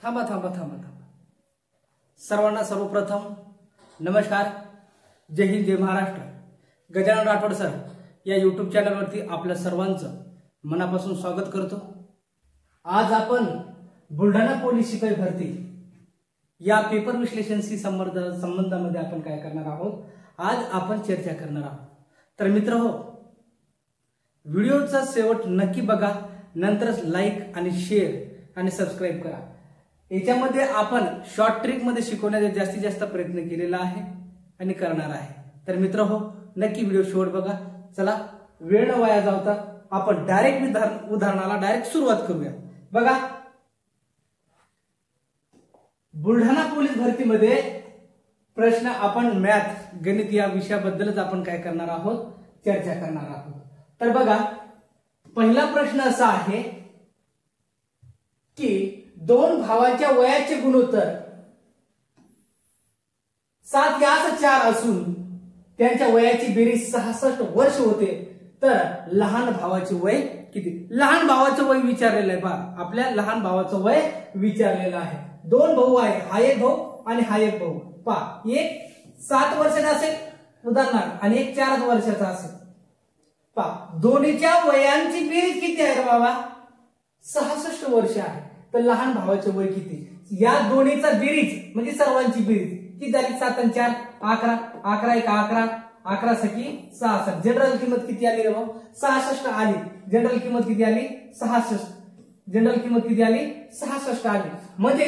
थांबा थांबा थांबा थांबा सर्वांना सर्वप्रथम नमस्कार, जय हिंद, जय महाराष्ट्र। गजानन राठोड सर या यूट्यूब चॅनलवरती आपल्या सर्वांचं मनापासून स्वागत करतो। आज आपण बुलढाणा पोलीस शिपाई भरती या पेपर विश्लेषणशी संबंधामध्ये आपण काय करणार आहोत, आज आपण चर्चा करणार आहोत। तर मित्रहो, व्हिडिओचा शेवट नक्की बघा, नंतरच लाईक आणि शेअर आणि सबस्क्राईब करा। याच्यामध्ये आपण शॉर्ट ट्रिक मध्ये शिकवण्याचा जास्तीत जास्त प्रयत्न केलेला आहे आणि करणार आहे। तर मित्रहो, नक्की व्हिडिओ शेवट बघा। चला, वेळ न वाया जाता आपण डायरेक्ट उदाहरणाला डायरेक्ट सुरुवात करूया। बघा, बुलढाणा पोलीस भरतीमध्ये प्रश्न आपण मॅथ गणित या विषयाबद्दलच आपण काय करणार आहोत, चर्चा करणार आहोत। तर बघा, पहिला प्रश्न असा आहे की दोन भावांच्या वयाचे गुणोत्तर 7 यास 4 असून त्यांच्या वयाची बेरीज 66 वर्ष होते, तर लहान भावाचे वय किती? लहान भावाचं वय विचारलेलं आहे पहा, आपल्या लहान भावाचं वय विचारलेलं आहे। दोन भाऊ आहे, हा एक भाऊ आणि हा एक भाऊ। पहा, एक 7 वर्षाचा असेल उदाहरणार्थ आणि एक 4 वर्षाचा असेल। पहा, दोन्हीच्या वयांची बेरीज किती आहे बाबा? 66 वर्ष आहे। तर लहान भावाचे वय किती? या दोन्हीचा बेरीज म्हणजे सर्वांची बेरीज किती झाली? 7 आणि 4 11, 11 एक 11, 11 सखी 66। जनरल किंमत किती आली रे भाऊ? 66 आली। जनरल किंमत किती आली? 66। जनरल किंमत किती आली? 66 आली। म्हणजे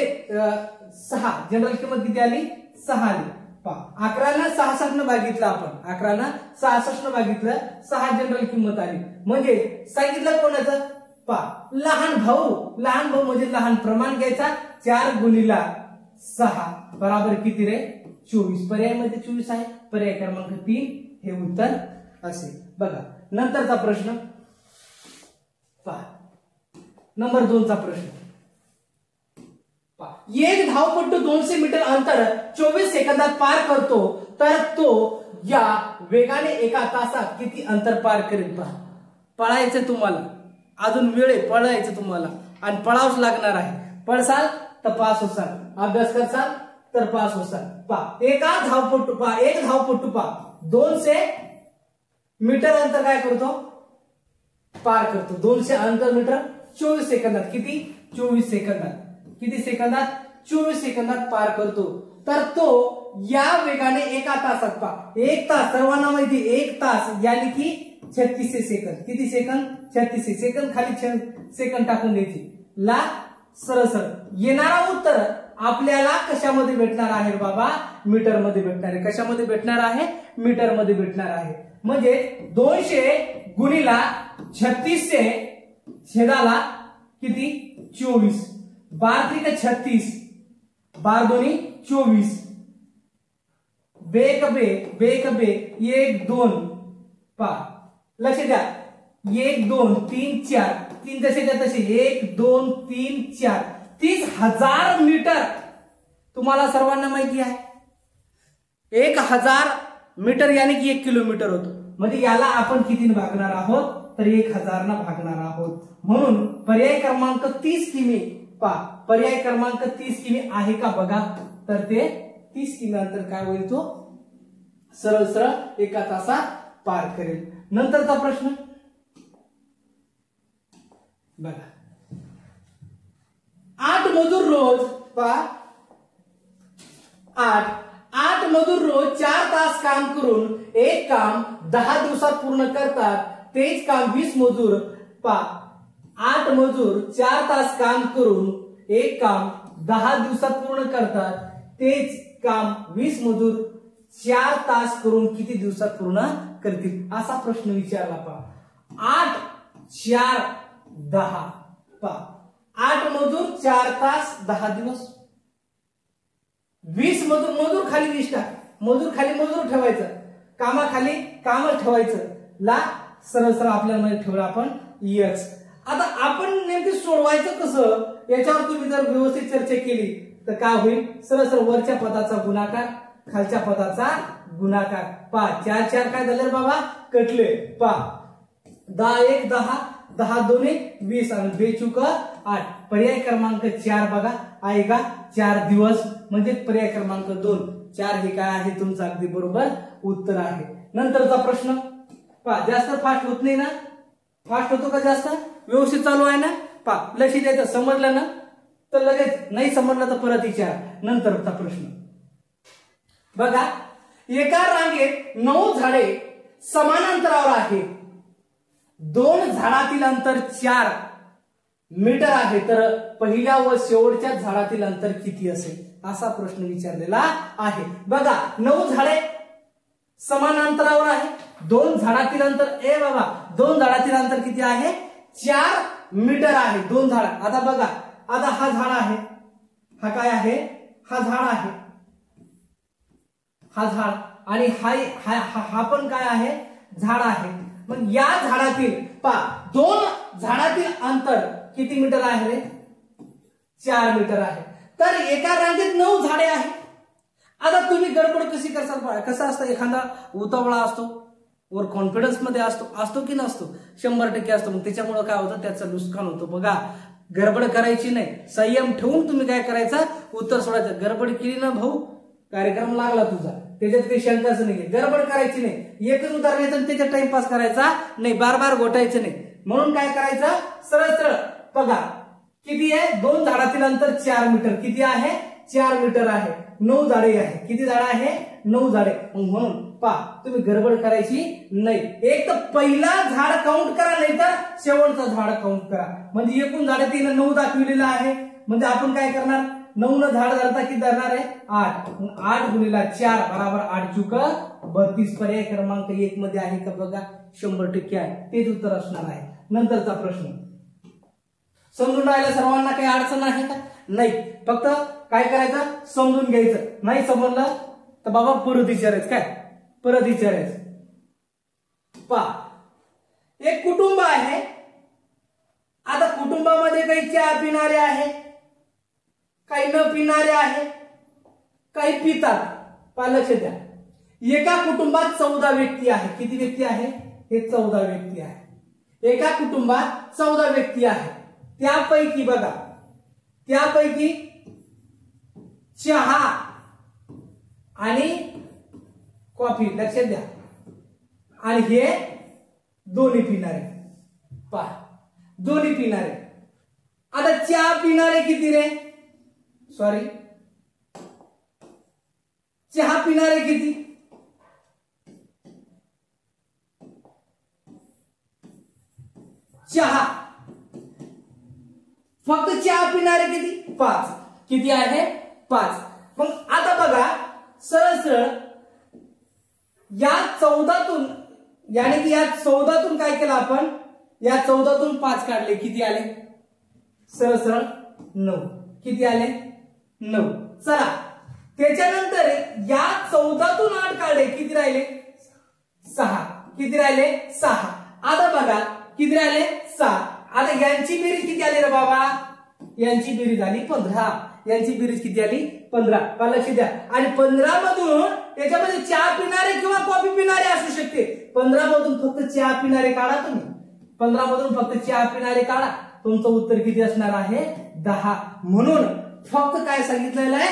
6 जनरल किंमत किती आली? 6 आली। पहा, 11 ला 66 न भागितलं आपण, 11 ला 66 न भागितलं, 6 जनरल किंमत आली। म्हणजे सांगितलं कोणाचं? पहा, लहान भाऊ। लहान भाऊ म्हणजे लहान प्रमाण घ्यायचा, 4 गुणिला 6 बरोबर किती रे? 24। पर्याय मध्ये 24 आहे, पर्याय क्रमांक 3 हे उत्तर असेल। बघा, नंतरचा प्रश्न पहा, नंबर 2 चा प्रश्न पहा, एक धावपटू 200 मीटर अंतर 24 सेकंदात पार करतो, तर तो या वेगाने एका तासात किती अंतर पार करेल? पहा, पळायचं तुम्हाला, अजून वेळ आहे, पळायचं तुम्हाला आणि पळावच लागणार आहे। पळसाल तर पास होसाल, अभ्यास करसाल तर पास होसाल। पहा, एक धावपटू पहा 200 मीटर अंतर काय करतो? पार करतो। 200 अंतर मीटर 24 सेकंदात किती? 24 सेकंदात। किती सेकंदात? 24 सेकंदात पार करतो, तर तो या वेगाने एका तासात पहा, एक तास सर्वांना माहिती, एक तास यानी की 36 सेकंद। किती सेकंद? 36 सेकंद। खाली सेकंद टाकून द्यायची, ला सरळ सरळ येणारा उत्तर आपल्याला कशामध्ये भेटणार आहे बाबा? मीटर मध्ये भेटणार आहे। कशामध्ये भेटणार आहे? मीटर मध्ये भेटणार आहे। म्हणजे 200 गुणिला 36 से छेदाला किती? 24। 12 त्रिक 36, 12 दोन्ही 24। बेक बे 1 2 पहा, लक्ष द्या, 1 2 3 4, 3 जसे त्या तसे 1 2 3 4, 30,000 मीटर। तुम्हाला सर्वांना माहिती आहे 1000 मीटर यानी की 1 किलोमीटर होतो। म्हणजे याला आपण कितीने भागणार आहोत? तर 1000 ना भागणार आहोत। म्हणून पर्याय क्रमांक 30 किमी पहा, पर्याय क्रमांक 30 किमी आहे का बघा, तर ते 30 किमी अंतर काय होईल? तो सरळ सरळ एका तासात पार करेल। नंतरचा प्रश्न बघा, 8 मजूर रोज पहा, 8 मजूर रोज 4 तास काम करून एक काम 10 दिवसात पूर्ण करतात, तेच काम 20 मजूर पहा, 8 मजूर 4 तास काम करून एक काम 10 दिवसात पूर्ण करतात, तेच काम 20 मजूर 4 तास करून किती दिवसात पूर्ण करतील? असा प्रश्न विचारला पहा। 8 4 10 पहा, 8 मजूर 4 तास 10 दिवस, 20 मजूर खाली 20 टाक, मजूर खाली मजूर ठेवायचं, कामाखाली कामच ठेवायचं, ला सरळ सरळ आपल्याला ठेवलं आपण यक्स। आता आपण नेमके सोडवायचं कसं, याच्यावर तुम्ही जर व्यवस्थित चर्चा केली तर काय होईल? सरळ सरळ वरच्या पदाचा गुणाकार, खालच्या पदाचा गुणाकार। पहा, 4 4 काय झालं बाबा? कटले। पहा, 10 1 10, 10 दोन्ही 20 आणि 2 चुक 8. पर्याय क्रमांक 4 बघा आहे का 4 दिवस म्हणजे पर्याय क्रमांक 2 4 हे काय आहे तुमचं अगदी बरोबर उत्तर आहे. नंतरचा प्रश्न पहा, जास्त फास्ट होत नाही ना, फास्ट होतो का जास्त व्यवस्थित चालू आहे ना, पहा लक्ष द्यायचं, समजलं ना तर लगेच, नाही समजलं तर परत विचार. नंतरचा प्रश्न बघा, एका रांगेत 9 झाडे समान अंतरावर आहेत, 2 झाडातील अंतर 4 मीटर आहे, तर पहिल्या व शेवटच्या झाडातील अंतर किती असेल असा प्रश्न विचारलेला आहे. बघा 9 झाडे समान अंतरावर आहे, 2 झाडातील अंतर, ए बाबा 2 झाडातील अंतर किती आहे 4 मीटर आहे, 2 झाड. आता बघा, आता हा झाड आहे, हा काय आहे, हा झाड आहे, हा झाड आणि हा पण काय आहे झाड आहे. मग या झाडातील पहा 2 झाडातील अंतर किती मीटर आहे रे 4 मीटर आहे. तर एका रांगेत 9 झाडे आहेत. आता तुम्ही गडबड कशी करसाल, कसं असतं, एखादा उतावळा असतो, वर कॉन्फिडन्स मध्ये असतो की नसतो, 100% असतो. मग त्याच्यामुळे काय होतं, त्याचं नुकसान होतं. बघा गडबड करायची नाही, संयम ठेवून तुम्ही काय करायचं उत्तर सोडायचं. गडबड केली ना भाऊ, कार्यक्रम लागला तुझा, त्याच्यात काही शंकाच नाही. गडबड करायची नाही, एकच उदाहरण यायचं आणि त्याच्यात टाइमपास करायचा नाही, बार बार घोटायचं नाही. म्हणून काय करायचं, सरळ सरळ बघा किती आहे, 2 झाडातील अंतर 4 मीटर, किती आहे 4 मीटर आहे, 9 झाडे आहे, किती झाड आहे 9 झाडे. म्हणून पहा तुम्ही गडबड करायची नाही, एक तर पहिला झाड काउंट करा, नाही तर शेवटचा झाड काउंट करा. म्हणजे एकूण झाडे 9 दाखविलेलं आहे, म्हणजे आपण काय करणार, 9 न झाड धरता किती धरणार आहे 8. 8 गुणिला 4 बरोबर 8 चुक 32. पर्याय क्रमांक 1 मध्ये आहे का बघा, 100% आहे, तेच उत्तर असणार आहे. नंतरचा प्रश्न समजून राहिला सर्वांना, काही अडचण आहे का नाही, फक्त काय करायचं समजून घ्यायचं, नाही समजलं तर बाबा परत विचारायचं, काय परत विचारायचं. पहा एक कुटुंब आहे, आता कुटुंबामध्ये काही चहा पिणारे आहे, काही न पिणारे आहे, काही पितात. पहा लक्ष द्या, एका कुटुंबात 14 व्यक्ती आहे, किती व्यक्ती आहे हे 14 व्यक्ती आहे. एका कुटुंबात 14 व्यक्ती आहे, त्यापैकी बघा, त्यापैकी चहा आणि कॉफी लक्षात द्या, आणि हे दोन्ही पिणारे, पहा दोन्ही पिणारे. आता चहा पिणारे किती रे, सॉरी चहा पिणारे किती, चहा फक्त चहा पिणारे किती 5, किती आहे 5. मग आता बघा सरळ सरळ या 14तून, यानी की या 14तून काय केलं आपण, या 14तून 5 काढले, किती आले सरळ सरळ 9, किती आले 9. चला त्याच्यानंतर या 14तून 8 काढले, किती राहिले 6, किती राहिले 6. आता बघा किती राहिले 6. आता यांची बेरीज किती आली रे बाबा, यांची बेरीज आली 15, यांची बेरीज किती आली 15. लक्ष द्या, आणि 15 मधून त्याच्यामध्ये चहा पिणारे किंवा कॉफी पिणारे असू शकते, 15 मधून फक्त चहा पिणारे काढा तुम्ही, 15 मधून फक्त चहा पिणारे काढा, तुमचं उत्तर किती असणार आहे 10. म्हणून फक्त काय सांगितलेलं आहे,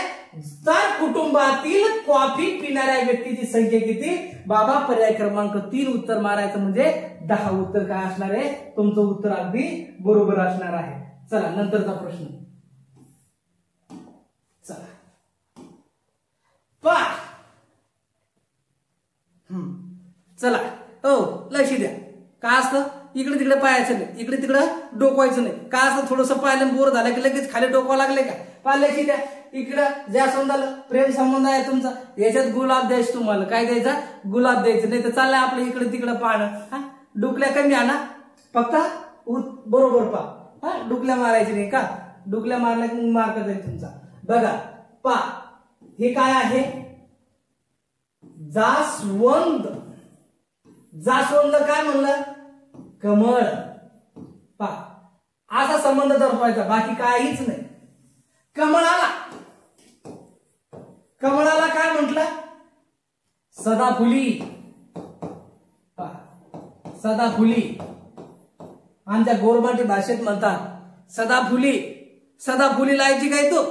तर कुटुंबातील कॉफी पिणाऱ्या व्यक्तीची संख्या किती बाबा, पर्याय क्रमांक 3 उत्तर मारायचं म्हणजे 10. उत्तर काय असणार आहे, तुमचं उत्तर अगदी बरोबर असणार आहे. चला नंतरचा प्रश्न, चला पहा, चला हो लक्ष द्या. काय असतं, इकडे तिकडे पाहायचं नाही, इकडे तिकडे डोकवायचं नाही. काय असतं, थोडंसं पाहिलं बोर झालं की लगेच खाली डोकवा लागले का, लक्ष द्या. इकडं ज्या संबंधाला प्रेम संबंध आहे तुमचा, याच्यात गुलाब द्यायचं, तुम्हाला काय द्यायचा गुलाब द्यायचं, नाही तर चाललंय आपलं इकडे तिकडे पाहणं. डुकल्या कमी आणा, फक्त बरोबर पहा, डुकल्या मारायची नाही का, डुकल्या मारल्या की मार्क जाईल तुमचा. बघा पहा हे काय आहे, जास्वंद. जास्वंद काय म्हणलं, कमळ. पहा असा संबंध दर्शवायचा, बाकी काहीच नाही. कमळाला, कमळाला काय म्हटलं, सदाफुली. सदाफुली. आमच्या गोरमाटी भाषेत म्हणतात सदाफुली. सदाफुली लायची काय तू?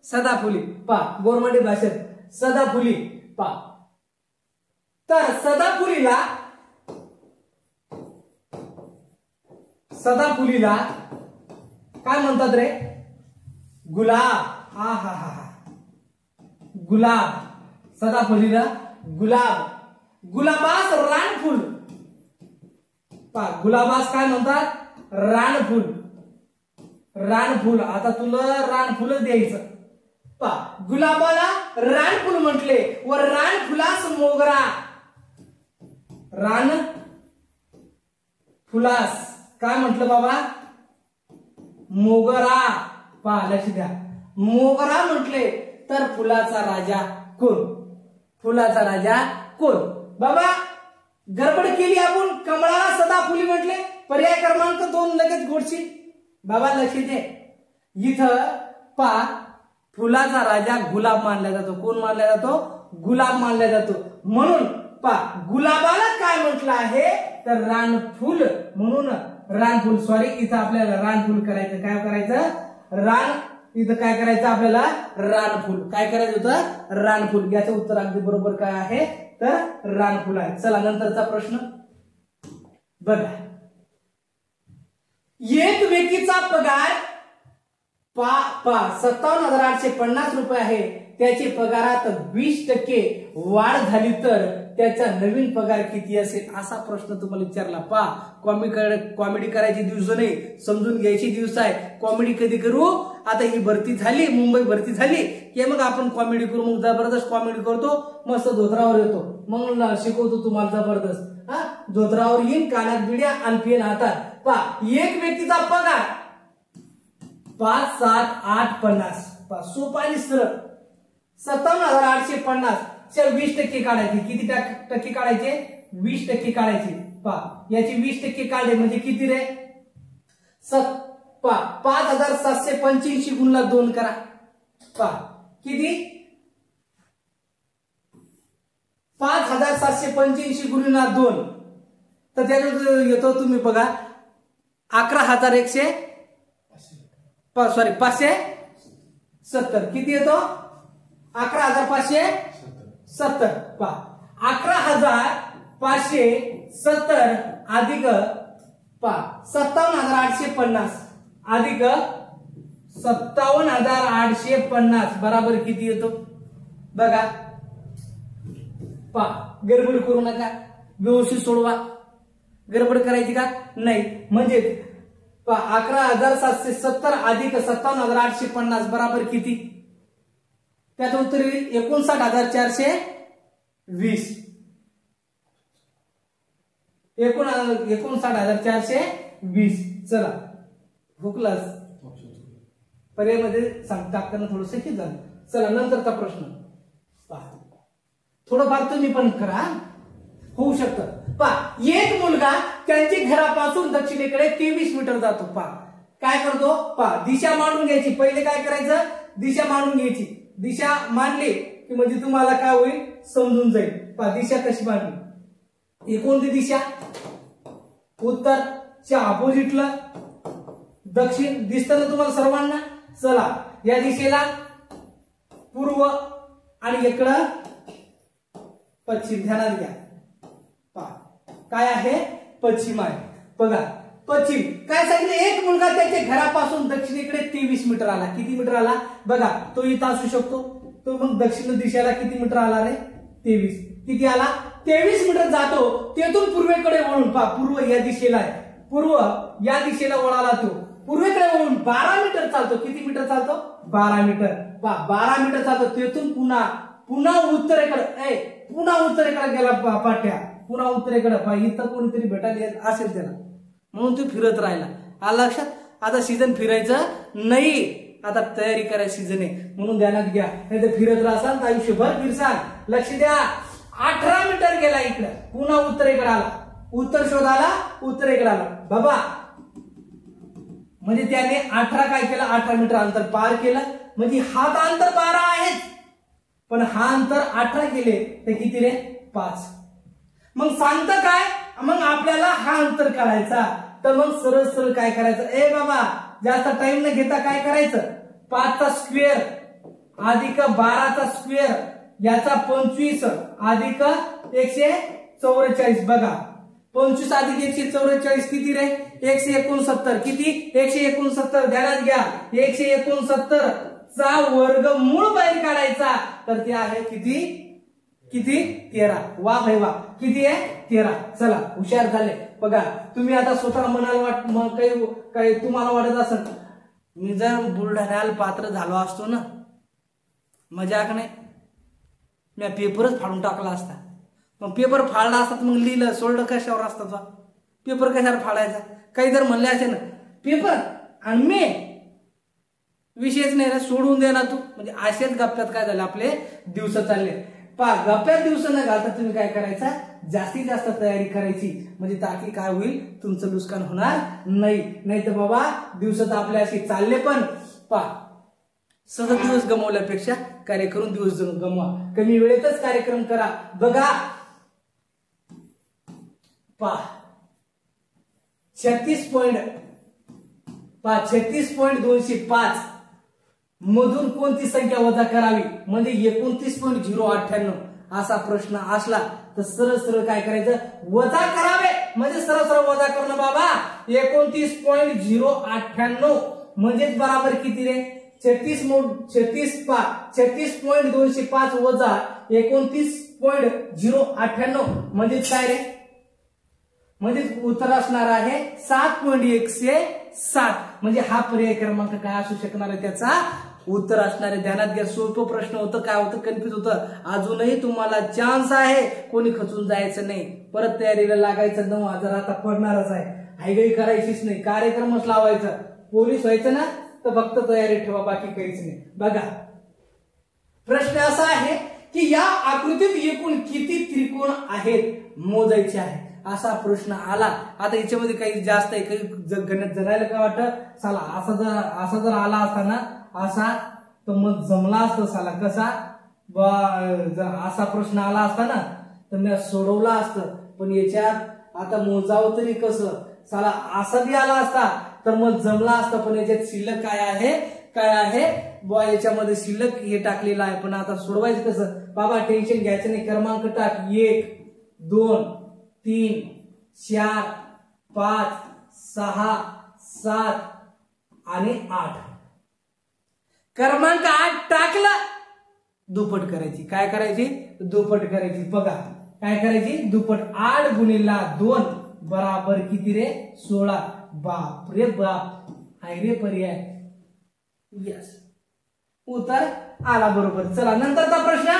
सदाफुली. पा गोरमाटी भाषेत सदाफुली. पा तर सदाफुलीला काय म्हणतात रे? गुलाब. हा हा हा हा गुलाब. सदाफुलीला गुलाब. गुलाबास रानफुल. पा गुलाबास काय म्हणतात? रानफुल. रानफुल. आता तुला रानफुलच द्यायचं. पा गुलाबाला रानफुल म्हटले व रानफुलास मोगरा. रान फुलास काय म्हटलं बाबा? मोगरा. पहा लक्ष द्या. मोगरा म्हटले तर फुलाचा राजा कोण? फुलाचा राजा कोण? बाबा गडबड केली आपण. कमळाला सदाफुली म्हटले. पर्याय क्रमांक 2 लगेच गोडशी. बाबा लक्ष दे. इथं पा फुलाचा राजा गुलाब मानला जातो. कोण मानला जातो? गुलाब मानला जातो. म्हणून पा गुलाबाला काय म्हटलं आहे तर रानफुल. म्हणून रानफुल. सॉरी इथं आपल्याला रानफुल करायचं. काय करायचं? रान. इथं काय करायचं आपल्याला? रानफुल. काय करायचं होतं? रानफुल. याचं उत्तर अगदी बरोबर काय आहे तर रानफुल आहे. चला नंतरचा प्रश्न बघा. एक व्यक्तीचा पगार 57,850 रुपये आहे. त्याची पगारात 20% वाढ झाली तर त्याचा नवीन पगार किती असेल? असा प्रश्न तुम्हाला विचारला. कॉमेडी करायची दिवस नाही, समजून घ्यायची दिवस आहे. कॉमेडी कधी करू? आता ही भरती झाली, मुंबई भरती झाली की मग आपण कॉमेडी करू. मग जबरदस्त कॉमेडी करतो, मस्त धोत्रावर येतो, मग शिकवतो तुम्हाला जबरदस्त. हा धोत्रावर येईन, कानात बिड्या आणि पेन हातात. पा एक व्यक्तीचा पगार 5, 7, 8, 50. सोपा आणि सरळ. 57,850 च्या 20% काढायचे. किती टक्के काढायचे? 20% काढायचे. पहा याची 20% काढले म्हणजे किती रे? 5,785 गुणला 2 करा. पहा किती? 5,785 गुणिला 2. तर त्याच्यात येतो तुम्ही बघा 570. किती येतो? 11,570. पहा 11,570 अधिक 57,850 अधिक 57,850 बराबर किती येतो? बघा. पहा गडबड करू नका, व्यवस्थित सोडवा. गडबड करायची का नाही? म्हणजे 11,770 अधिक 57,850 बराबर किती? त्यात उत्तर येईल 59,420. 59,420. चला हुकलास पर्यायमध्ये टाकताना थोडस हे झालं. चला नंतरचा प्रश्न पहा. थोडंफार तुम्ही पण करा, होऊ शकतं. पहा एक मुलगा त्यांच्या घरापासून दक्षिणेकडे 23 मीटर जातो. पहा काय करतो? पहा दिशा मांडून घ्यायची. पहिले काय करायचं? दिशा मांडून घ्यायची. दिशा मांडली की म्हणजे तुम्हाला काय होईल समजून जाईल. पहा दिशा कशी मांडली. ही कोणती दिशा? उत्तरच्या अपोजिटला दक्षिण दिसतं ना तुम्हाला सर्वांना. चला या दिशेला पूर्व आणि इकडं पश्चिम. ध्यानात घ्या. पहा काय आहे? पश्चिम आहे. बघा पश्चिम. काय सांगितलं? एक मुलगा त्याच्या घरापासून दक्षिणेकडे 23 मीटर आला. किती मीटर आला? बघा तो इथं असू शकतो. तो मग दक्षिण दिशेला किती मीटर आला रे? 23. किती आला? 23 मीटर जातो. तेथून पूर्वेकडे वळून पहा पूर्व या दिशेला आहे. पूर्व या दिशेला वळाला तो. पूर्वेकडे वळून 12 मीटर चालतो. किती मीटर चालतो? 12 मीटर. पहा 12 मीटर चालतो. तेथून पुन्हा उत्तरेकडे पुन्हा उत्तरेकडे गेला. पाठ्या पुन्हा उत्तरेकडे. पहा इथं कोणीतरी भेटायला असेल त्याला, म्हणून तो फिरत राहिला. आला लक्षात? आता सीझन फिरायचं नाही, आता तयारी करायची सीझन आहे म्हणून ध्यानात घ्या. नाही तर फिरत राहसाल तर आयुष्यभर फिरसाल. लक्ष द्या. 18 मीटर गेला इकडं, पुन्हा उत्तरेकडे आला. उत्तर शोधाला, उत्तरेकडे आला. बाबा म्हणजे त्याने 18 काय केलं? 18 मीटर अंतर पार केलं. म्हणजे हा अंतर 12 आहे, पण हा अंतर 18 केले तर किती रे? 5. मग सांगतं काय? मग आपल्याला हा अंतर काढायचा. तर मग सरळ सरळ काय करायचं, ए बाबा जास्त टाइम न घेता काय करायचं, 5चा स्क्वेअर अधिक 12चा स्क्वेअर याचा 25 अधिक 144. बघा 25 अधिक 144 किती रे, 169. किती, 169. ध्यानात घ्या 169 चा वर्गमूळ बाहेर काढायचा, तर ते आहे किती, किती 13. वा भाई वा, किती आहे 13. चला हुशार झाले. बघा तुम्ही आता स्वतः मनाला काही तुम्हाला वाटत असेल, मी जर बुलढाण्याला पात्र झालो असतो ना, मजाक नाही, मी पेपरच फाडून टाकला असता. मग पेपर फाडला असतात, मग लिहिलं सोडलं कशावर असतात, पेपर कशावर फाडायचा. काही जर म्हणले असे ना पेपर आणि मी विषयच नाही ना, सोडून दे ना तू, म्हणजे असेच गप्प्यात काय झाले आपले दिवस चालले. गप्प्यात दिवस न घालता तुम्ही काय करायचा, जास्तीत जास्त तयारी करायची, म्हणजे ताकी काय होईल, तुमचं नुकसान होणार नाही. नाही तर बाबा दिवस तर आपले असे चालले, पण सतत दिवस गमवल्यापेक्षा कार्य करून दिवस गमवा, कमी वेळेतच कार्यक्रम करा. बघा 36.205 मधून कोणती संख्या वजा करावी, म्हणजे 29.098 असा प्रश्न असला तर सरळ सरळ काय करायचं, वजा करावे, म्हणजे सरळ सरळ वजा करणं बाबा. 29.098 म्हणजेच बराबर किती रे, 36.205 वजा 29.098 म्हणजेच काय रे, म्हणजे उत्तर असणार आहे 7.107. म्हणजे हा पर्याय क्रमांक काय असू शकणार आहे, त्याचा उत्तर असणार आहे. ध्यानात घ्या, सोपं प्रश्न होतं, काय होतं, कन्फ्युज होतं. अजूनही तुम्हाला चान्स आहे, कोणी खचून जायचं नाही, परत तयारीला लागायचं. 9,000 आता पडणारच आहे, हायगाई करायचीच नाही, कार्यक्रमच लावायचा. पोलीस व्हायचं ना तर फक्त तयारी ठेवा, बाकी काहीच नाही. बघा प्रश्न असा आहे की या आकृतीत एकूण किती त्रिकोण आहेत मोजायचे आहे, असा प्रश्न आला. आता याच्यामध्ये काही जास्त आहे, काही गणित जणायला काय वाटतं, साला असा जर आला असता ना असा, तर मग जमला असतं साला. कसा जर असा प्रश्न आला असता ना तर मी सोडवला असतं, पण याच्यात आता मोजावं तरी कसं, साला असा बी आला असता तर मग जमला असतं, पण याच्यात शिल्लक काय आहे, काय आहे बुवा, याच्यामध्ये शिल्लक हे टाकलेलं आहे. पण आता सोडवायचं कसं बाबा, टेन्शन घ्यायचं नाही, क्रमांक टाक, 1 2 3 4 5 6 7 आणि 8. क्रमांक 8 टाकला, दुप्पट करायची. काय करायची, दुप्पट करायची. बघा काय करायची, दुप्पट. 8 गुणिले 2 बराबर किती रे, 16. बाप रे बाप, हाय रे पर्याय. यस, उत्तर आला बरोबर. चला नंतरचा प्रश्न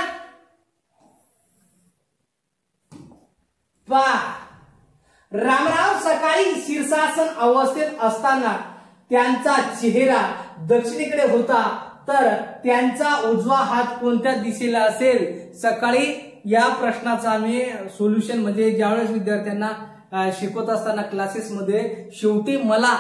रामराव सकाळी शीर्षासन अवस्थेत असताना त्यांचा चेहरा दक्षिणेकडे होता, तर त्यांचा उजवा हात कोणत्या दिशेला असेल. सकाळी या प्रश्नाचा आम्ही सोल्युशन, म्हणजे ज्यावेळेस विद्यार्थ्यांना शिकवत असताना क्लासेसमध्ये शेवटी मला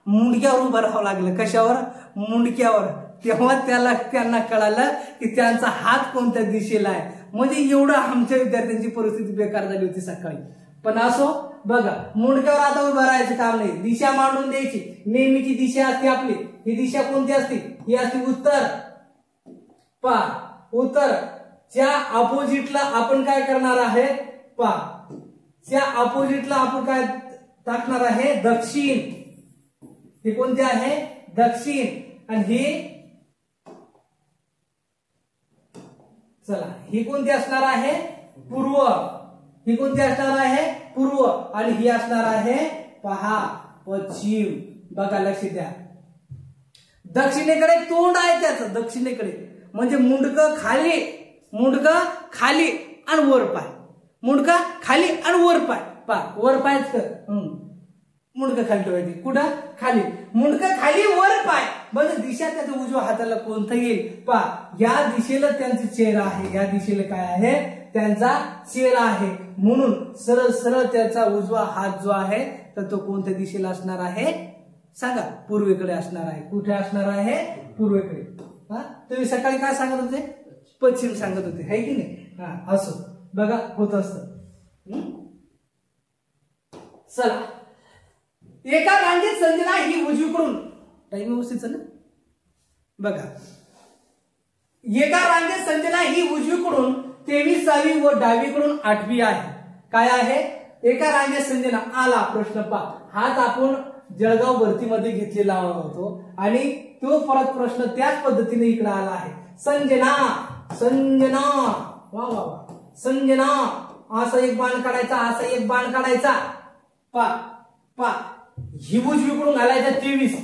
मुंडक्यावर उभं राहावं लागलं. कशावर, मुंडक्यावर. तेव्हा त्यांना कळालं की त्यांचा हात कोणत्या दिशेला आहे. म्हणजे एवढं आमच्या विद्यार्थ्यांची परिस्थिती बेकार झाली होती सकाळी. पण असो, बघा मुंडक्यावर आता उभं राहायचं काम नाही, दिशा मांडून द्यायची. नेहमीची दिशा असते आपली, ही दिशा कोणती असते, ही असते उत्तर. उत्तरच्या अपोजिटला आपण काय करणार आहे, त्या अपोजिटला आपण काय टाकणार आहे, दक्षिण. हे कोणते आहे, दक्षिण. आणि ही चला, ही कोणती असणार आहे, पूर्व. ही कोणती असणार आहे, पूर्व. आणि ही असणार आहे पहा, पश्चिम. बघा लक्ष द्या, दक्षिणेकडे तोंड आहे त्याचं, दक्षिणेकडे. म्हणजे मुंडकं खाली आणि वर पाय, मुंडकं खाली आणि वर पाय. वर पायच कर, मुंडकं खाली ठेवायची. कुठं, खाली. मुंडकं खाली वर पाय, म्हणजे दिशा त्याच्या उजव्या हाताला कोणतं येईल. या दिशेला त्यांचा चेहरा आहे, या दिशेला काय आहे, त्यांचा चेहरा आहे. म्हणून सरळ सरळ त्याचा उजवा हात जो आहे तर तो कोणत्या दिशेला असणार आहे, सांगा, पूर्वेकडे असणार आहे. कुठे असणार आहे, पूर्वेकडे. तुम्ही सकाळी काय सांगत होते, पश्चिम सांगत होते, है की नाही. असो, बघा होत असत. चला एका रांगेत संजना ही उजवीकडून, टाइम व्यवस्थित ना बघा, एका रांगेत संजना ही उजवीकडून 23वी व डावीकडून 8वी आहे. काय आहे? एका रांगेत संजना. आला प्रश्न पहा, हाच आपण जळगाव भरतीमध्ये घेतलेला होतो आणि तो परत प्रश्न त्याच पद्धतीने इकडे आला आहे. संजना, संजना, वा वा वा, संजना. असं एक बाण काढायचा, असं एक बाण काढायचा. पा पा ही उजवीकडून घालायचा 23,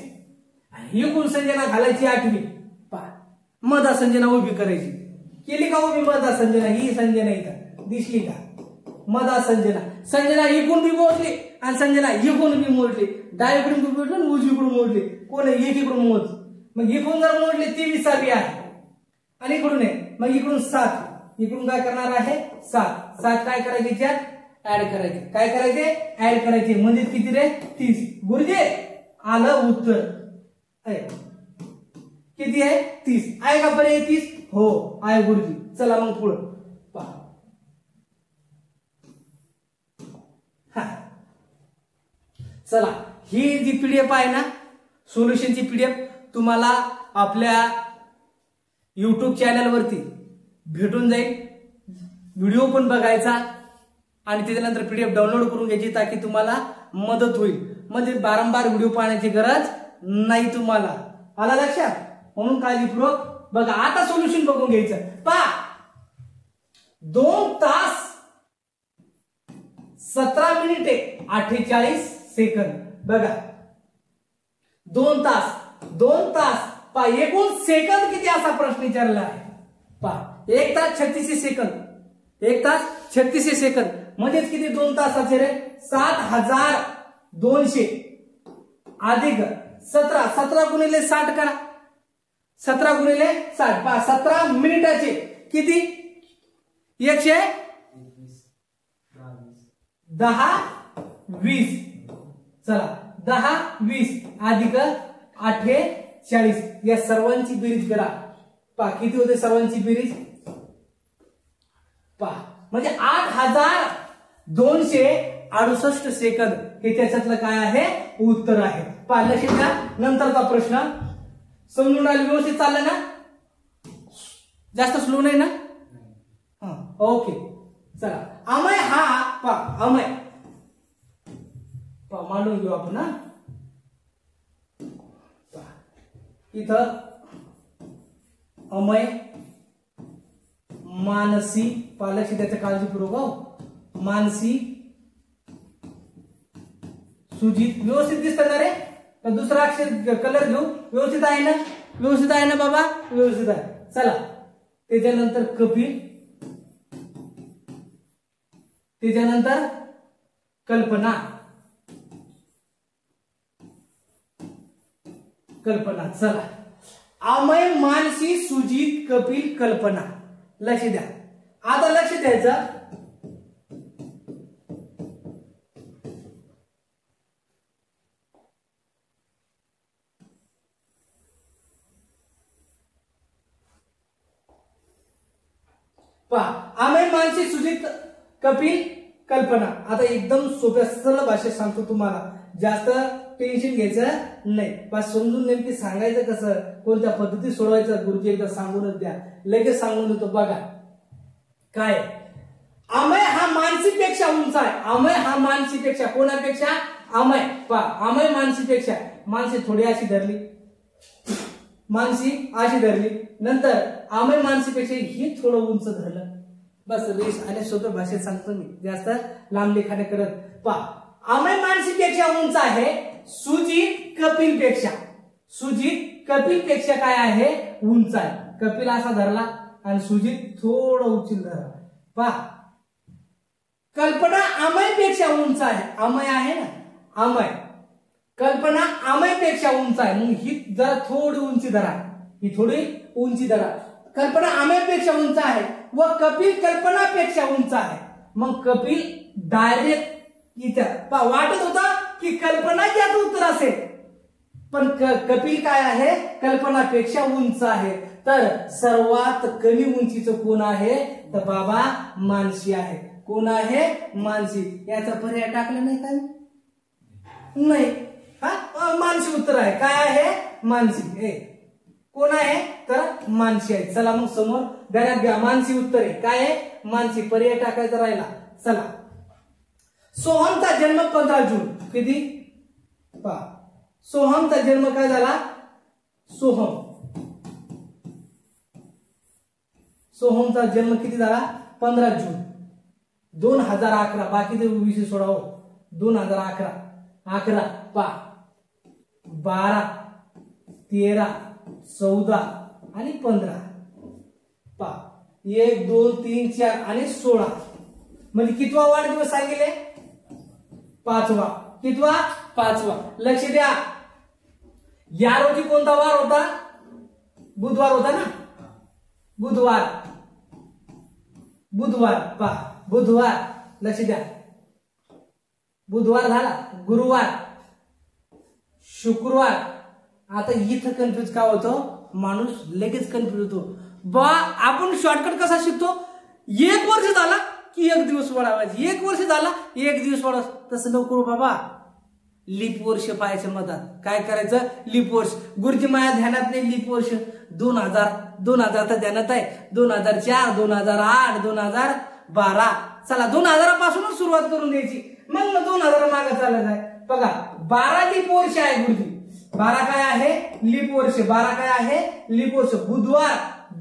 ही कोण संजना घालायची 8वी. पा मधा संजना उभी करायची. केली का उभी मधा संजना? ही संजना इथं दिसली का? मधा संजना. संजना इकडून बी मोजली आणि संजना इकडून बी मोजली. डावीकडून बी मोजली आणि उजवीकडून मोजली. कोण आहे? एकीकडून मोज. मग इकडून जर मोजली 23वी आहे आणि इकडून आहे, मग इकडून 7. इकडून काय करणार आहे? 7. 7 काय करायचे? त्यात ऍड करायचे. काय करायचे? ऍड करायचे. म्हणजे किती रे? 30. गुरुजी आलं उत्तर. किती आहे? 30 आहे का? बरे 30 हो आहे गुरुजी. चला मग पुढं पहा. चला, ही जी पीडीएफ आहे ना, सोल्युशनची पीडीएफ तुम्हाला आपल्या YouTube चॅनलवरती भेटून जाईल. व्हिडिओ पण बघायचा आणि त्याच्यानंतर पीडीएफ डाउनलोड करून घ्यायची, ताकी तुम्हाला मदत होईल. म्हणजे वारंवार व्हिडिओ पाहण्याची गरज नाही तुम्हाला. आला लक्षात? म्हणून काळजीपूर्वक बघा. आता सोल्युशन बघून घ्यायचं. पहा, 2 तास 17 मिनिटे 48 सेकंद. बघा 2 तास 2 तास पहा, एकूण सेकंद किती असा प्रश्न विचारला आहे. पहा 1 तास 36 सेकंद. 1 तास 36 सेकंद म्हणजेच किती? 2 तासाचे रे 7200 अधिक 17. 17 गुणिले 60 करा. 17 गुणिले 60 पहा, 17 मिनिटाचे किती? 110-20. चला 10-20 अधिक 48. या सर्वांची बेरीज करा. पहा किती होते सर्वांची बेरीज. पहा म्हणजे 8268 सेकंद हे त्याच्यातलं काय आहे? उत्तर आहे. पहा लक्षात घ्या. नंतरचा प्रश्न समजून राहिलं? व्यवस्थित चाललं ना? जास्त स्लो नाही ना? ओके. चला, अमय हा पहा, अमय पहा मांडून घेऊ आपण. हा इथं अमय, मानसी, पालक त्याच्या काळजीपूर्वक. मानसी, सुजित. व्यवस्थित दिसत ना रे? तर दुसरा अक्षर कलर घेऊ. व्यवस्थित आहे ना? व्यवस्थित आहे ना बाबा? व्यवस्थित आहे. चला, त्याच्यानंतर कपिल, त्याच्यानंतर कल्पना. कल्पना. चला, अमय, मानसी, सुजित, कपिल, कल्पना. लक्ष द्या. आता लक्ष द्यायचं. पहा, अमय, मानसी, सुजित, कपिल, कल्पना. आता एकदम सोप्या सरळ भाषेत सांगतो तुम्हाला. जास्त टेन्शन घ्यायचं नाही. बस समजून नेमकी सांगायचं कसं, कोणत्या पद्धतीत सोडवायचं गुरुजी एकदा सांगूनच द्या. लगेच सांगून देतो. बघा काय, अमय हा मानसीपेक्षा उंच आहे. अमय हा मानसीपेक्षा, कोणापेक्षा? अमय. पहा अमय मानसीपेक्षा. मानसी थोडी अशी धरली, मानसी अशी धरली. नंतर अमय मानसीपेक्षा ही थोडं उंच धरलं. बस रेश आणि सोप्या भाषेत सांगतो मी, जास्त लांब लेखाने करत. पहा अमय मानसीपेक्षा उंच आहे. सुजित कपिल पेक्षा, सुजित कपिल पेक्षा काय आहे? उंच आहे. कपिल असा धरला आणि सुजित थोडं उंचील धरला. पहा कल्पना अमय पेक्षा उंच आहे. अमय आहे ना, अमय. कल्पना अमय पेक्षा उंच आहे. मग ही जरा थोडी उंची धरा, ही थोडी उंची धरा. कल्पना अमय पेक्षा उंच आहे व कपिल कल्पना पेक्षा उंच आहे. मग कपिल डायरेक्ट इथं वाटत होता की कल्पना यात उत्तर असेल, पण कपिल काय आहे? कल्पनापेक्षा उंच आहे. तर सर्वात कमी उंचीचं कोण आहे? तर बाबा मानसी आहे. कोण आहे? मानसी. याचा पर्याय टाकला नाही का? नाही. हा मानसी उत्तर आहे. काय आहे? मानसी. कोण आहे? तर मानसी आहे. चला मग समोर ध्यानात घ्या. मानसी उत्तर आहे. काय आहे? मानसी. पर्याय टाकायचा राहिला. चला. सोहमचा जन्म 15 जून. किती? पहा, सोहमचा जन्म काय झाला? सोहमचा जन्म किती झाला? 15 जून 2011. बाकी ते विषय सोडाव. 2011. 11 पा 12 13 14 आणि 15 पा 1 2 3 4 आणि 16 म्हणजे कितवा वाढदिवस सांगितले? 5वा. कितवा? 5वा. लक्ष द्या. या रोजी कोणता वार होता? बुधवार होता ना? बुधवार पहा बुधवार. लक्ष द्या. बुधवार झाला. गुरुवार, शुक्रवार. आता इथं कन्फ्युज का होतो? माणूस लगेच कन्फ्युज होतो. बा आपण शॉर्टकट कसा शिकतो? 1 वर्ष झाला की 1 दिवस वाढवायचे. 1 वर्ष झाला 1 दिवस वाढवा. तसं नको बाबा. लीप वर्ष पाहायचं मधात. काय करायचं? लीप वर्ष. गुरुजी माया ध्यानात नाही. लीप वर्ष 2000 तर ध्यानात आहे. 2004 2008 2012. चला 2000 पासूनच सुरुवात करून द्यायची. मग 2000 मागे चालत आहे. बघा 12 लीप वर्ष आहे गुरुजी. 12 काय आहे? लीप वर्ष. 12 काय आहे? लीप वर्ष. बुधवार,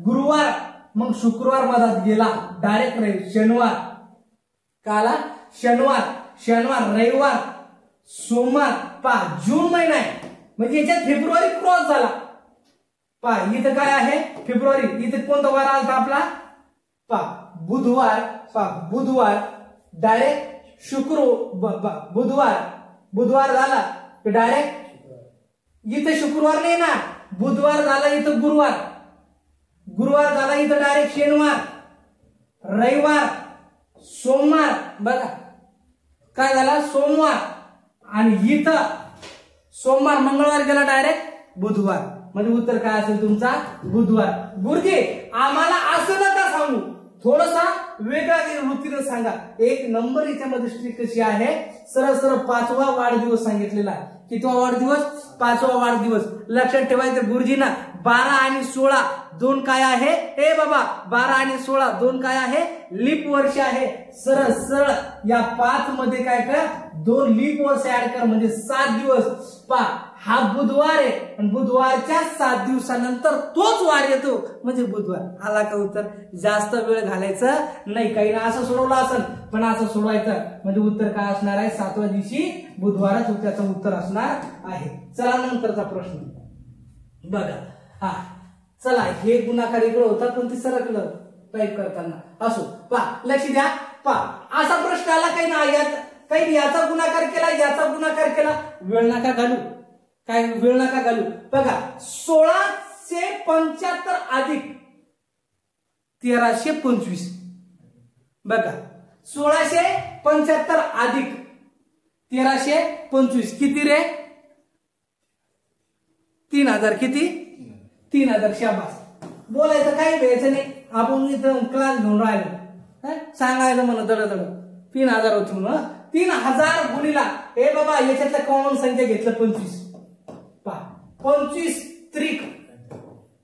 गुरुवार, मग शुक्रवार मधात गेला. डायरेक्ट शनिवार. काला शनिवार, रविवार, सोमवार. पहा जून महिना आहे म्हणजे याच्यात फेब्रुवारी क्रॉस झाला. पहा इथं काय आहे? फेब्रुवारी. इथं कोणता वार आला आपला? पहा बुधवार डायरेक्ट बुधवार झाला डायरेक्ट इथं शुक्रवार नाही ना. बुधवार झाला इथं गुरुवार झाला इथं डायरेक्ट शनिवार, रविवार, सोमवार. बघा काय झाला? सोमवार. आणि इथं सोमवार मंगळवार गेला डायरेक्ट बुधवार. म्हणजे उत्तर काय असेल तुमचा? बुधवार. गुरुजी आम्हाला असं नका सांगू. थोडासा वेगळा वृत्तीने सांगा. 1 नंबर याच्यामध्ये स्ट्रिक कशी आहे? सरळ 5वा वाढदिवस सांगितलेला आहे. कितवा वाढदिवस? 5वा वाढदिवस. लक्षात ठेवायचं गुरुजींना. 12 आणि 16 2 काय आहे? ए बाबा 12 आणि 16 2 काय आहे? लीप वर्ष आहे. सरळ या 5 मध्ये काय कर? 2 लीप वर्ष ऍड कर म्हणजे 7 दिवस. पा हा बुधवार आहे आणि बुधवारच्या 7 दिवसानंतर तोच वार येतो म्हणजे बुधवार. आला का उत्तर? जास्त वेळ घालायचं नाही. काही ना असं सोडवलं असेल पण असं सोडवायचं म्हणजे उत्तर काय असणार आहे? 7व्या दिवशी बुधवारच त्याचं उत्तर असणार आहे. चला नंतरचा प्रश्न बघा. हा चला हे गुणाकार इकडे होता पण ते सरकलं टाईप करताना. असो पा लक्ष द्या. पा असा प्रश्न आला काही ना यात काही याचा गुणाकार केला याचा गुणाकार केला. वेळ नका घालू. काय वेळ नका घालू. बघा 1675 अधिक 1325. बघा 1675 अधिक 1325 किती रे? 3000. किती? 3000. शाबास. बोलायचं काही घ्यायचं नाही. आपण इथं क्लास घेऊन राहिलो. सांगायचं म्हणा दड 3000 होती म्हणून. 3000 गुणिला हे बाबा याच्यातलं कॉमन संख्या घेतलं 25. 25 त्रिक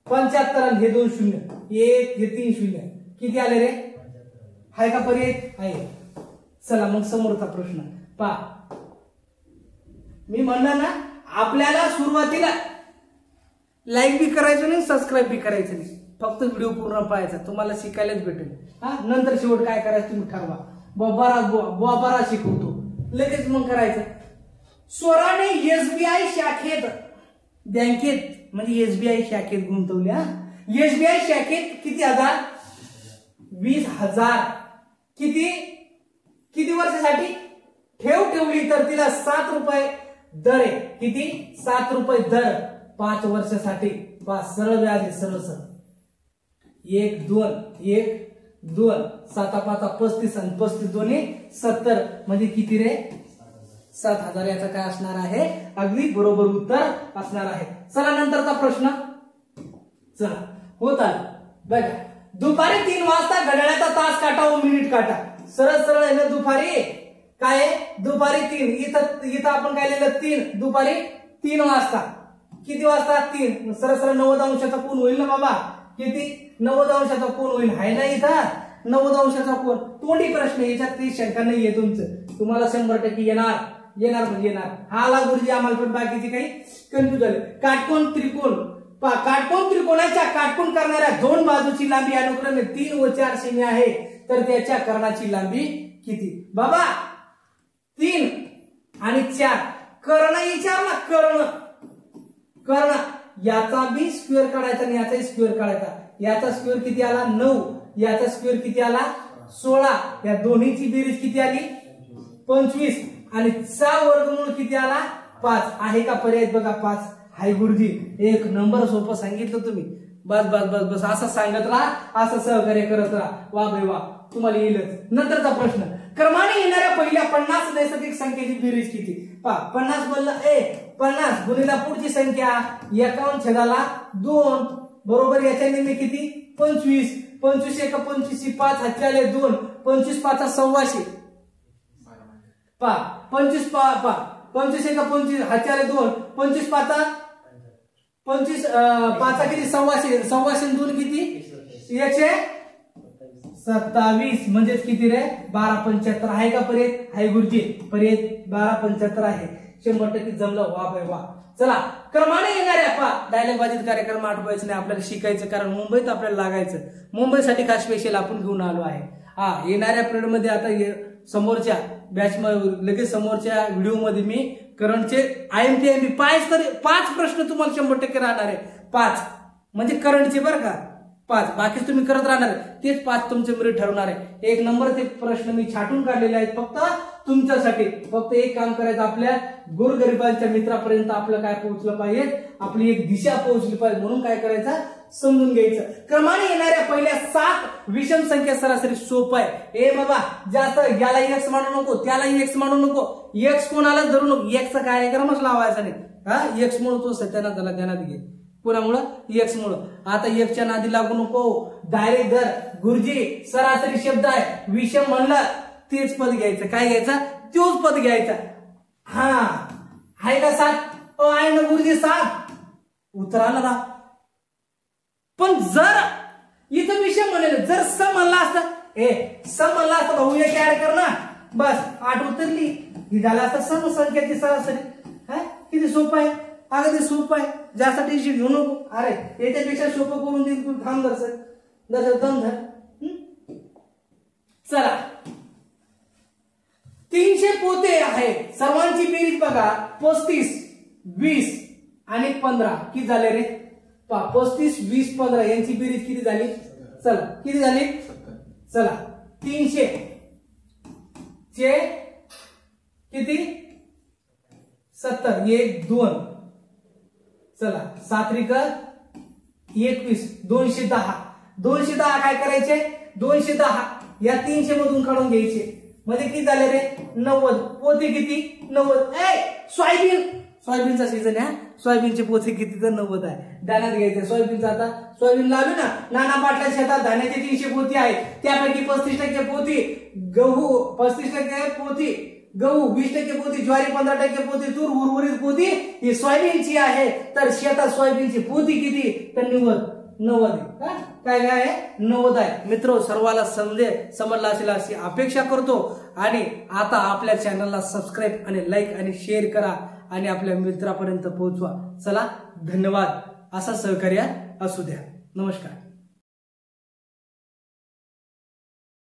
75 आणि हे 2 शून्य 1 हे 3 शून्य किती आले रे? हाय का पर्याय? आहे. चला मग समोरचा प्रश्न पा. मी म्हणलं ना आपल्याला सुरुवातीला लाईक बी करायचं नाही सबस्क्राईब बी करायचं नाही. फक्त व्हिडिओ पूर्ण पाहायचा. तुम्हाला शिकायलाच भेटेल. नंतर शेवट काय करायचं तुम्ही ठरवा. बरा शिकवतो लगेच मग करायचं. स्वराने एसबीआय शाखेत बँकेत म्हणजे एसबीआय शाखेत गुंतवल्या. एसबीआय शाखेत किती हजार? 20,000. किती वर्षासाठी ठेवली तर तिला 7 रुपये दर आहे. किती? 7 रुपये दर 5 वर्षासाठी. 5 सरळ व्याज आहे. सरळ 1 2 1 2 7 5 35 आणि 35 दोन्ही 70 म्हणजे किती रे? 7,000. याचा काय असणार आहे? अगदी बरोबर उत्तर असणार आहे. चला नंतरचा प्रश्न. चला होत आला. बघा दुपारी 3 वाजता घड्याळाचा तास काटा व मिनिट काटा. सरळ आहे ना. दुपारी काय आहे? दुपारी 3. इथं आपण काय लिहिलं? 3. दुपारी 3 वाजता. किती वाजता? 3. सरळ 90 अंशाचा कोन होईल ना बाबा? किती? 90 अंशाचा कोन होईल. आहे ना इथं 90 अंशाचा कोन. तोंडी प्रश्न, याच्यात काही शंका नाहीये तुमचं, तुम्हाला 100% येणार म्हणजे येणार. हा आला गुरुजी आम्हाला, पण बाकीचे काही कन्फ्युज झाले. काटकोन त्रिकोण, काटकोन त्रिकोणाच्या काटकोन करणाऱ्या दोन बाजूची लांबी अनुक्रमे 3 व 4 सेमी आहे, तर त्याच्या कर्णाची लांबी किती? बाबा 3 आणि 4 कर्ण विचारला. कर्ण याचा बी स्क्वेअर काढायचा आणि याचाही स्क्वेअर काढायचा. याचा स्क्वेअर किती आला? 9. याचा स्क्वेअर किती आला? 16. या दोन्हीची बेरीज किती आली? 25. आणि चा वर्गमूळ किती आला? 5. आहे का पर्याय? बघा 5. हाय गुरुजी, 1 नंबर. सोपं सांगितलं तुम्ही. बस बस बस बस असं सांगत राहा, असं सहकार्य करत राहा. वा भाई वा, तुम्हाला येईलच. नंतरचा प्रश्न, क्रमाने येणाऱ्या पहिल्या 50 नैसर्गिक संख्येची बेरीज किती? पहा 50 बोललं 50 गुणिला पुढची संख्या 51/2 बरोबर. याच्या नेहमी किती? 25. 25 1 25 5 हातच्याले 2. 25 5 125. पहा 25 25 1 25 हातच्याले 2. 25 5 25 5 किती? 125. 125 2 किती? 127. म्हणजेच किती रे? 1275. आहे का पर्याय? आहे गुरुजी, पर्याय 1275 आहे. 100% जमलं. वा भाई वा. चला क्रमाने येणाऱ्या डायलॉग बाधित कार्यक्रम आठवायचं नाही, आपल्याला शिकायचं, कारण मुंबईत आपल्याला लागायचं. मुंबईसाठी खास स्पेशल आपण घेऊन आलो आहे. येणाऱ्या पिरियड मध्ये आता समोरच्या बॅच मध्ये लगेच समोरच्या व्हिडिओ मध्ये मी करंटचे IMT 5 प्रश्न तुम्हाला 100% राहणार आहे. 5 म्हणजे करंटचे बरं का, 5. बाकी तुम्ही करत राहणार, तेच 5 तुमचे मेरिट ठरवणार आहे. 1 नंबर ते प्रश्न मी छाटून काढलेले आहेत फक्त तुमच्यासाठी. फक्त एक काम करायचं, आपल्या गोरगरिबांच्या मित्रापर्यंत आपलं काय पोहोचलं पाहिजे, आपली एक दिशा पोहोचली पाहिजे. म्हणून काय करायचं? समजून घ्यायचं. क्रमाने येणाऱ्या पहिल्या 7 विषम संख्या सरासरी सोपं आहे. ए बाबा जास्त याला x मानू नको, त्याला x मानू नको, x कोणाला धरू नको, x चा कार्यक्रमच लावायचा नाही. x मुळे तो सत्याना त्याला ध्यानात घे. कोणामुळं? x मुळे. आता x च्या नादी लागू नको, डायरेक्ट धर. गुरुजी सरासरी शब्द आहे, विषम म्हणलं तेच पद घ्यायचं. काय घ्यायचं? तोच पद घ्यायचा. आहे का 7? आहे ना गुरुजी 7. उतराला ना. पण जर इथं विषम म्हणेल, जर स म्हणला असता, स म्हणला असता भाऊ एक ऍड कर ना, बस 8 उतरली. ही झाला असता समसंख्याची सरासरी. किती सोपं आहे, अगदी सोपं आहे. जास्त टेन्शन घेऊ नको. अरे याच्यापेक्षा सोपं करून देईल तू. थांब दम धर. चला 300 पोते आहे. सर्वांची बेरीज बघा, 35 20 आणि 15 किती झाले रे? 35 20 15 यांची बेरीज किती झाली? चला किती झाली? चला 300 चे किती? 70 1 2. चला 7 × 21 210. 210 काय करायचे? 210 या 300 मधून काढून घ्यायचे. मध्ये किती झाले रे? 90. पोते किती? 90. सोयाबीनचा सीझन आहे. सोयाबीनचे पोते किती? तर 90 आहे. ध्यानात घ्यायचे. सोयाबीनचा आता सोयाबीन लावली ना, नाना पाटला शेतात धान्याचे 300 पोती आहेत. त्यापैकी 35% पोती गहू, 35% पोती गहू, 20% पोती ज्वारी, 15% पोती तूर, उर्वरित पोती ही सोयाबीनची आहे. तर शेतात सोयाबीनची पोती किती? तर 90. काय आहे? 90 आहे. मित्र सर्वाला समजला असेल अशी अपेक्षा करतो. आणि आता आपल्या चॅनलला सबस्क्राईब आणि लाईक आणि शेअर करा आणि आपल्या मित्रापर्यंत पोहोचवा. चला धन्यवाद. असा सहकार्य असू द्या. नमस्कार.